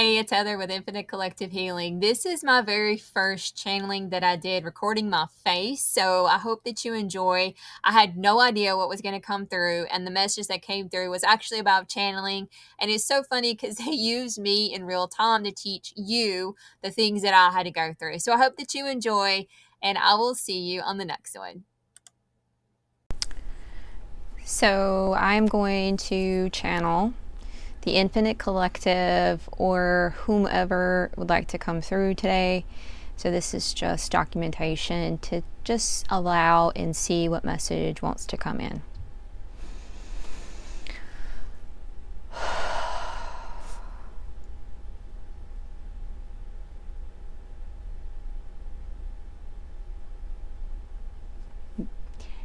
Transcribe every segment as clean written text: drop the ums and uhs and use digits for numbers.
Hey, it's Heather with Infinite Collective Healing. This is my very first channeling that I did, recording my face. So I hope that you enjoy. I had no idea what was going to come through, and the message that came through was actually about channeling. And it's so funny because they used me in real time to teach you the things that I had to go through. So I hope that you enjoy, and I will see you on the next one. So I'm going to channel the Infinite Collective or whomever would like to come through today. So this is just documentation to just allow and see what message wants to come in.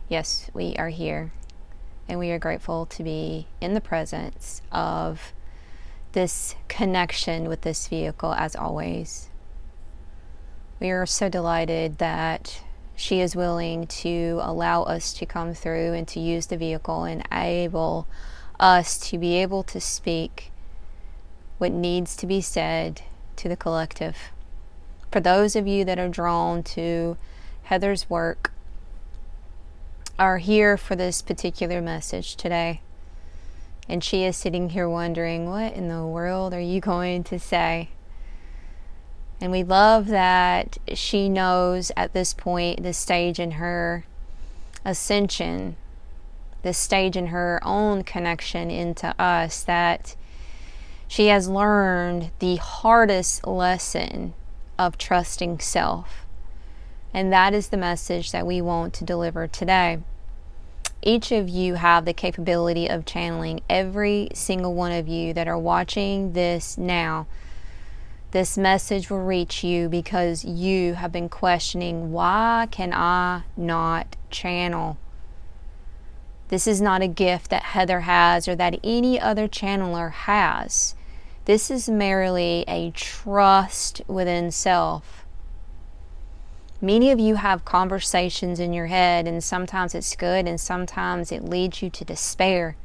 Yes, we are here, and we are grateful to be in the presence of this connection with this vehicle as always. We are so delighted that she is willing to allow us to come through and to use the vehicle and enable us to be able to speak what needs to be said to the collective. For those of you that are drawn to Heather's work, are here for this particular message today, and she is sitting here wondering, what in the world are you going to say? And we love that she knows at this point, this stage in her ascension, this stage in her own connection into us, that she has learned the hardest lesson of trusting self. And that is the message that we want to deliver today. Each of you have the capability of channeling. Every single one of you that are watching this now, this message will reach you because you have been questioning, why can I not channel? This is not a gift that Heather has or that any other channeler has. This is merely a trust within self. Many of you have conversations in your head, and sometimes it's good and sometimes it leads you to despair.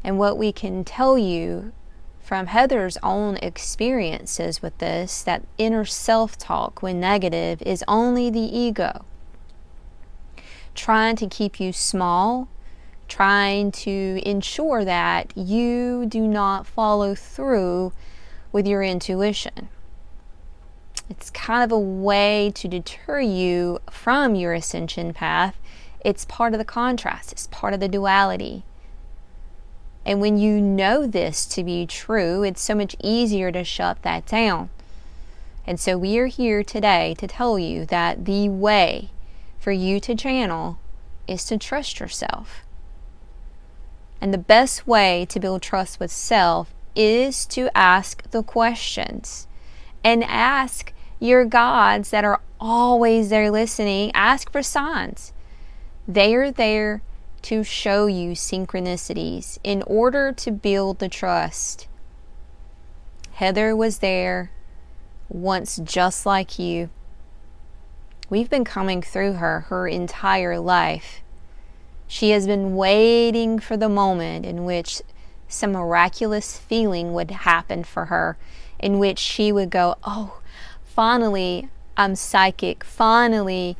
And what we can tell you from Heather's own experiences with this, that inner self-talk when negative is only the ego trying to keep you small, trying to ensure that you do not follow through with your intuition. It's kind of a way to deter you from your ascension path. It's part of the contrast. It's part of the duality. And when you know this to be true, it's so much easier to shut that down. And so we are here today to tell you that the way for you to channel is to trust yourself. And the best way to build trust with self is to ask the questions. And ask your guides that are always there listening, ask for signs. They are there to show you synchronicities in order to build the trust. Heather was there once just like you. We've been coming through her entire life. She has been waiting for the moment in which some miraculous feeling would happen for her, in which she would go, oh, finally I'm psychic, finally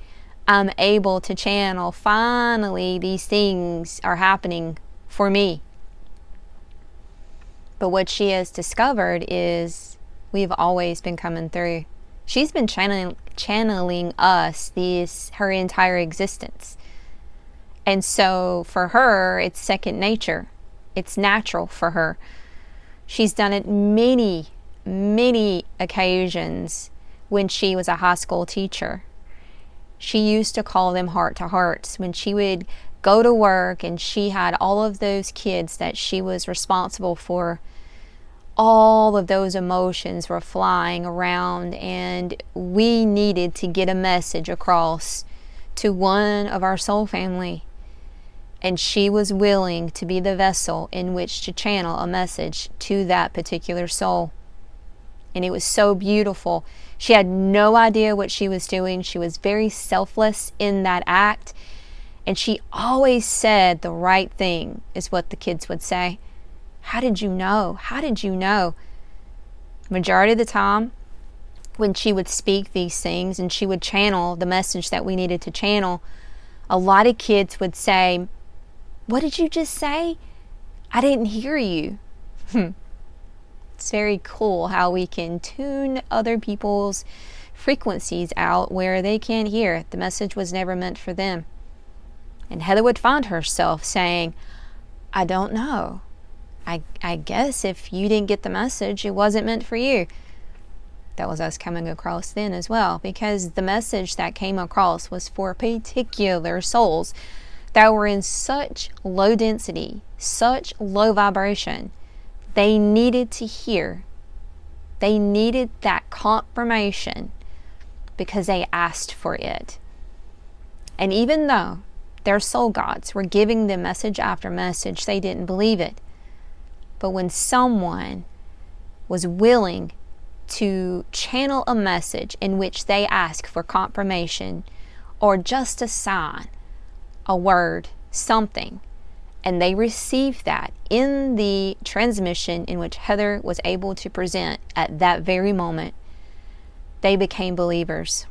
I'm able to channel, finally these things are happening for me. But what she has discovered is we've always been coming through. She's been channeling us her entire existence. And so for her, it's second nature. It's natural for her. She's done it many occasions when she was a high school teacher. She used to call them heart-to-hearts when she would go to work and she had all of those kids that she was responsible for. All of those emotions were flying around, and we needed to get a message across to one of our soul family. And she was willing to be the vessel in which to channel a message to that particular soul. And it was so beautiful. She had no idea what she was doing. She was very selfless in that act. And she always said the right thing, is what the kids would say. How did you know? How did you know? Majority of the time, when she would speak these things and she would channel the message that we needed to channel, a lot of kids would say, "What did you just say? I didn't hear you." It's very cool how we can tune other people's frequencies out where they can't hear. The message was never meant for them. And Heather would find herself saying, "I don't know. I guess if you didn't get the message, it wasn't meant for you." That was us coming across then as well, because the message that came across was for particular souls that were in such low density, such low vibration. They needed to hear. They needed that confirmation because they asked for it. And even though their soul gods were giving them message after message, they didn't believe it. But when someone was willing to channel a message in which they ask for confirmation or just a sign, a word, something, and they received that in the transmission in which Heather was able to present at that very moment, they became believers.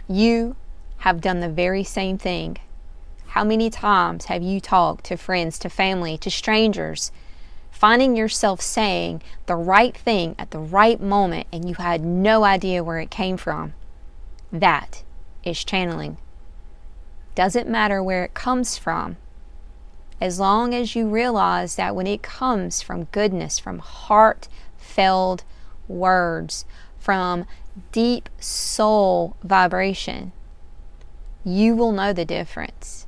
You have done the very same thing. How many times have you talked to friends, to family, to strangers, finding yourself saying the right thing at the right moment and you had no idea where it came from? That is channeling. Doesn't matter where it comes from, as long as you realize that when it comes from goodness, from heartfelt words, from deep soul vibration, you will know the difference.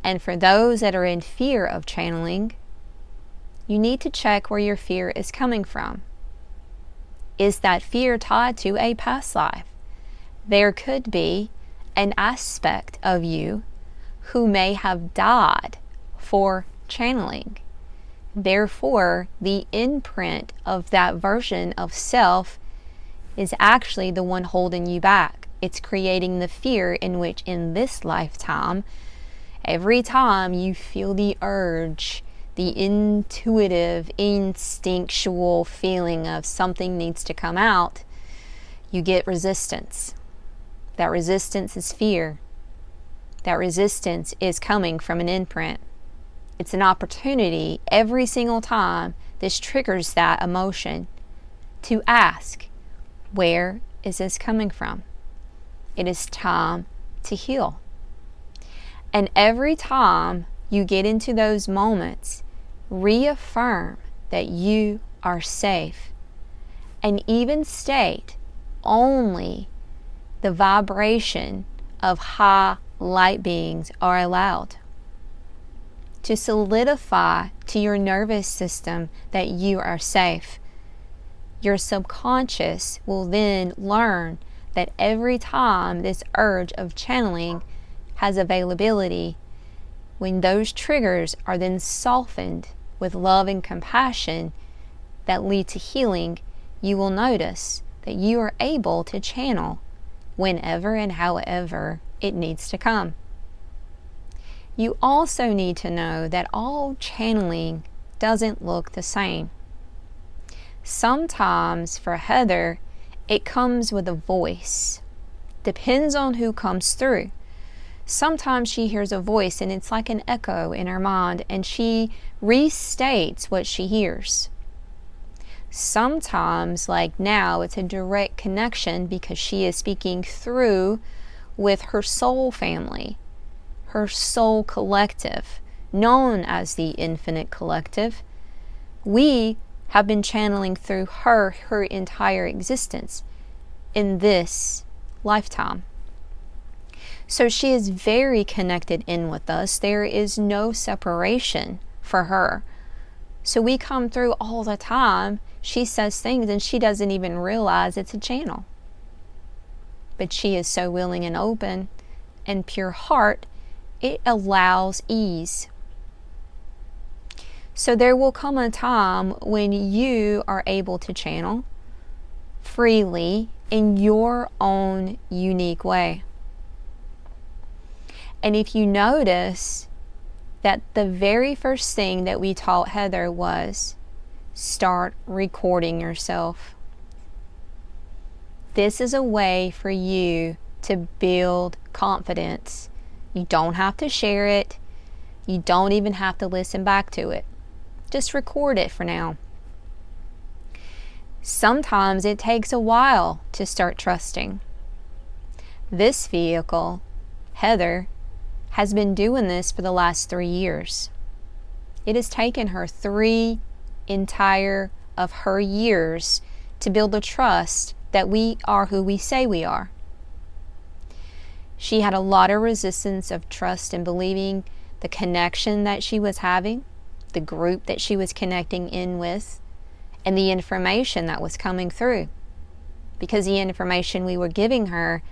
And for those that are in fear of channeling, you need to check where your fear is coming from. Is that fear tied to a past life? There could be an aspect of you who may have died for channeling. Therefore, the imprint of that version of self is actually the one holding you back. It's creating the fear in which in this lifetime, every time you feel the urge, the intuitive, instinctual feeling of something needs to come out, you get resistance. That resistance is fear. That resistance is coming from an imprint. It's an opportunity every single time this triggers that emotion to ask, where is this coming from? It is time to heal. And every time you get into those moments, reaffirm that you are safe. And even state only the vibration of high light beings are allowed. To solidify to your nervous system that you are safe. Your subconscious will then learn that every time this urge of channeling has availability, when those triggers are then softened with love and compassion that lead to healing, you will notice that you are able to channel whenever and however it needs to come. You also need to know that all channeling doesn't look the same. Sometimes for Heather, it comes with a voice. Depends on who comes through. Sometimes she hears a voice and it's like an echo in her mind and she restates what she hears. Sometimes, like now, it's a direct connection because she is speaking through with her soul family, her soul collective, known as the Infinite Collective. We have been channeling through her entire existence in this lifetime. So she is very connected in with us. There is no separation for her. So we come through all the time. She says things and she doesn't even realize it's a channel. But she is so willing and open and pure heart, it allows ease. So there will come a time when you are able to channel freely in your own unique way. And if you notice that the very first thing that we taught Heather was start recording yourself. This is a way for you to build confidence. You don't have to share it. You don't even have to listen back to it. Just record it for now. Sometimes it takes a while to start trusting. This vehicle, Heather, has been doing this for the last 3 years. It has taken her 3 entire of her years to build the trust that we are who we say we are. She had a lot of resistance of trust and believing the connection that she was having, the group that she was connecting in with, and the information that was coming through. Because the information we were giving her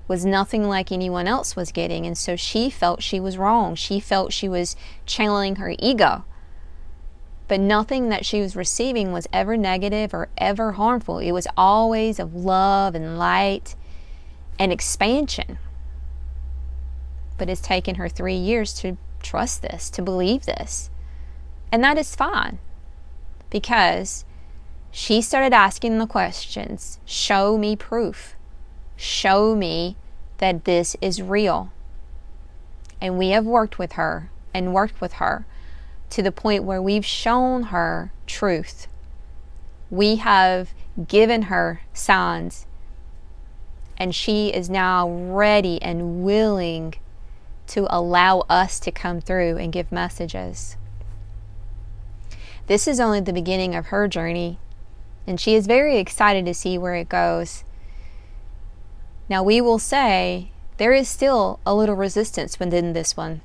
was nothing like anyone else was getting, and so she felt she was wrong. She felt she was channeling her ego. But nothing that she was receiving was ever negative or ever harmful. It was always of love and light and expansion. But it's taken her 3 years to trust this, to believe this. And that is fine, because she started asking the questions. Show me proof. Show me that this is real. And we have worked with her to the point where we've shown her truth. We have given her signs, and she is now ready and willing to allow us to come through and give messages. This is only the beginning of her journey, and she is very excited to see where it goes. Now, we will say there is still a little resistance within this one.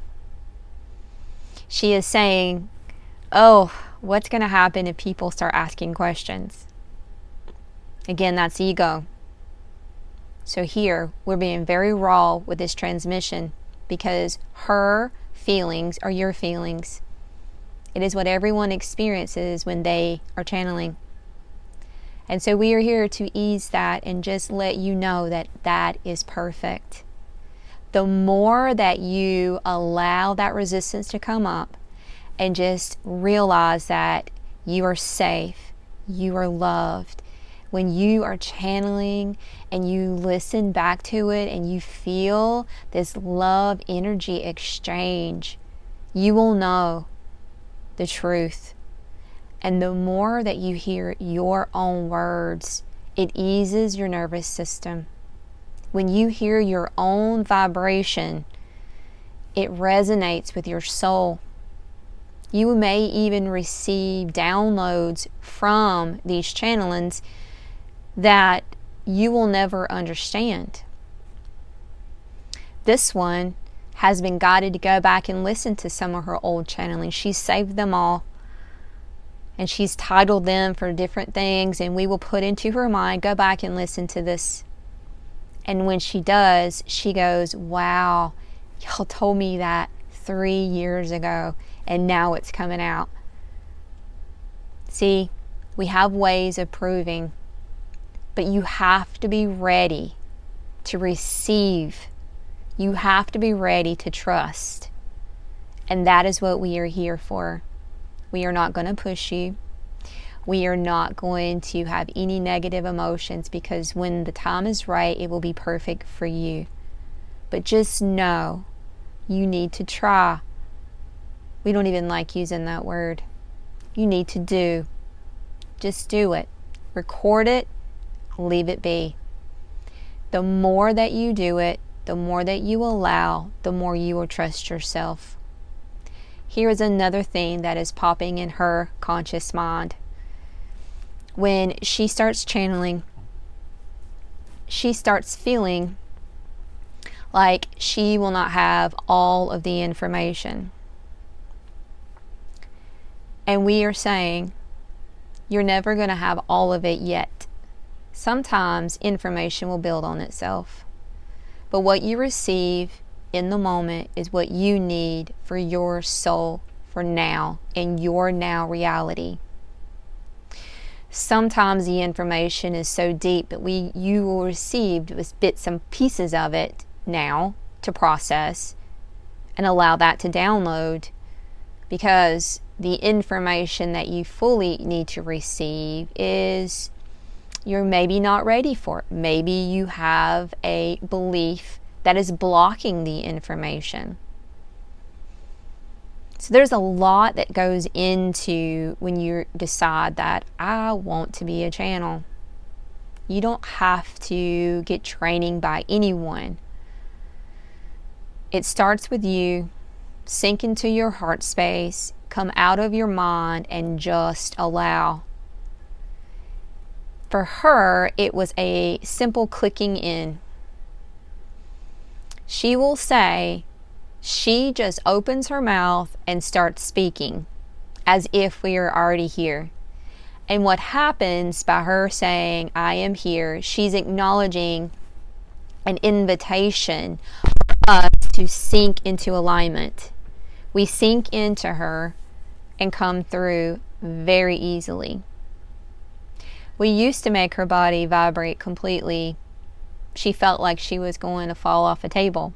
She is saying, oh, what's going to happen if people start asking questions? Again, that's ego. So here, we're being very raw with this transmission, because her feelings are your feelings. It is what everyone experiences when they are channeling. And so we are here to ease that and just let you know that that is perfect. The more that you allow that resistance to come up and just realize that you are safe, you are loved, when you are channeling and you listen back to it and you feel this love energy exchange, you will know the truth. And the more that you hear your own words, it eases your nervous system. When you hear your own vibration, it resonates with your soul. You may even receive downloads from these channelings that you will never understand. This one has been guided to go back and listen to some of her old channeling. She's saved them all, and she's titled them for different things, and we will put into her mind, go back and listen to this. And when she does, she goes, wow, y'all told me that 3 years ago, and now it's coming out. See, we have ways of proving, but you have to be ready to receive. You have to be ready to trust. And that is what we are here for. We are not going to push you. We are not going to have any negative emotions, because when the time is right, it will be perfect for you. But just know you need to try. We don't even like using that word. You need to do. Just do it. Record it. Leave it be. The more that you do it, the more that you allow, the more you will trust yourself. Here is another thing that is popping in her conscious mind. When she starts channeling, she starts feeling like she will not have all of the information. And we are saying, you're never going to have all of it yet. Sometimes information will build on itself. But what you receive in the moment is what you need for your soul, for now, in your now reality. Sometimes the information is so deep that you will receive with bits and pieces of it now to process and allow that to download, because the information that you fully need to receive is you're maybe not ready for it. Maybe you have a belief that is blocking the information. So there's a lot that goes into when you decide that I want to be a channel. You don't have to get training by anyone. It starts with you. Sink into your heart space, come out of your mind, and just allow. For her, it was a simple clicking in. She will say, she just opens her mouth and starts speaking as if we are already here. And what happens by her saying, I am here, she's acknowledging an invitation for us to sink into alignment. We sink into her and come through very easily. We used to make her body vibrate completely. She felt like she was going to fall off a table.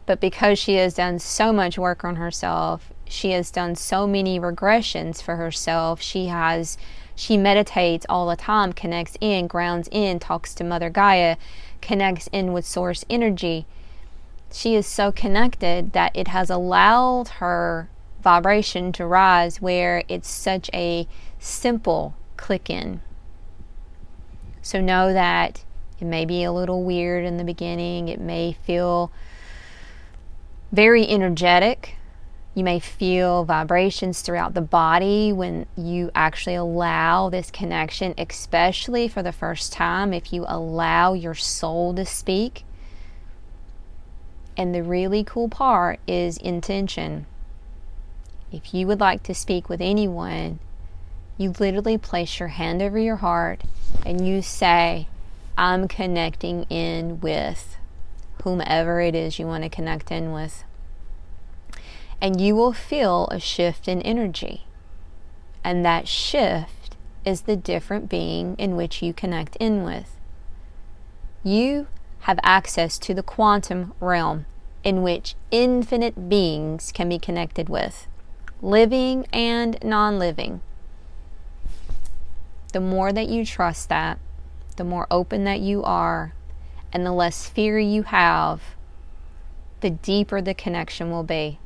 But because she has done so much work on herself, she has done so many regressions for herself, she meditates all the time, connects in, grounds in, talks to Mother Gaia, connects in with source energy. She is so connected that it has allowed her vibration to rise where it's such a simple click in. So know that it may be a little weird in the beginning. It may feel very energetic. You may feel vibrations throughout the body when you actually allow this connection, especially for the first time, if you allow your soul to speak. And the really cool part is intention. If you would like to speak with anyone, you literally place your hand over your heart and you say, I'm connecting in with whomever it is you want to connect in with. And you will feel a shift in energy. And that shift is the different being in which you connect in with. You have access to the quantum realm in which infinite beings can be connected with, living and non-living. The more that you trust that, the more open that you are, and the less fear you have, the deeper the connection will be.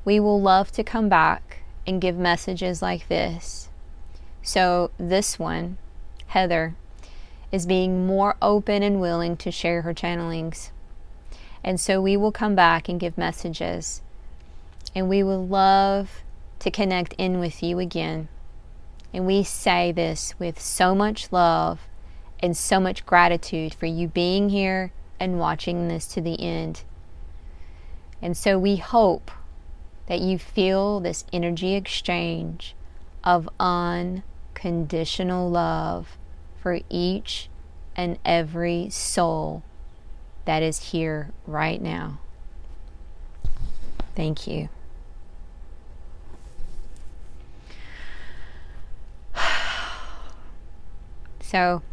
We will love to come back and give messages like this. So this one, Heather, is being more open and willing to share her channelings. And so we will come back and give messages. And we will love to connect in with you again. And we say this with so much love and so much gratitude for you being here and watching this to the end. And so we hope that you feel this energy exchange of unconditional love for each and every soul that is here right now. Thank you. So,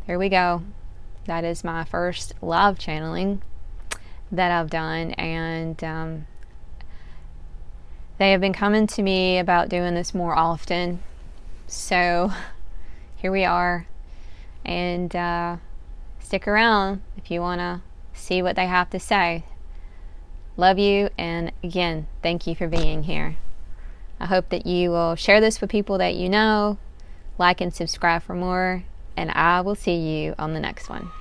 there we go. That is my first live channeling that I've done, and they have been coming to me about doing this more often. So, here we are. And stick around if you want to see what they have to say. Love you, and again, thank you for being here. I hope that you will share this with people that you know, like and subscribe for more, and I will see you on the next one.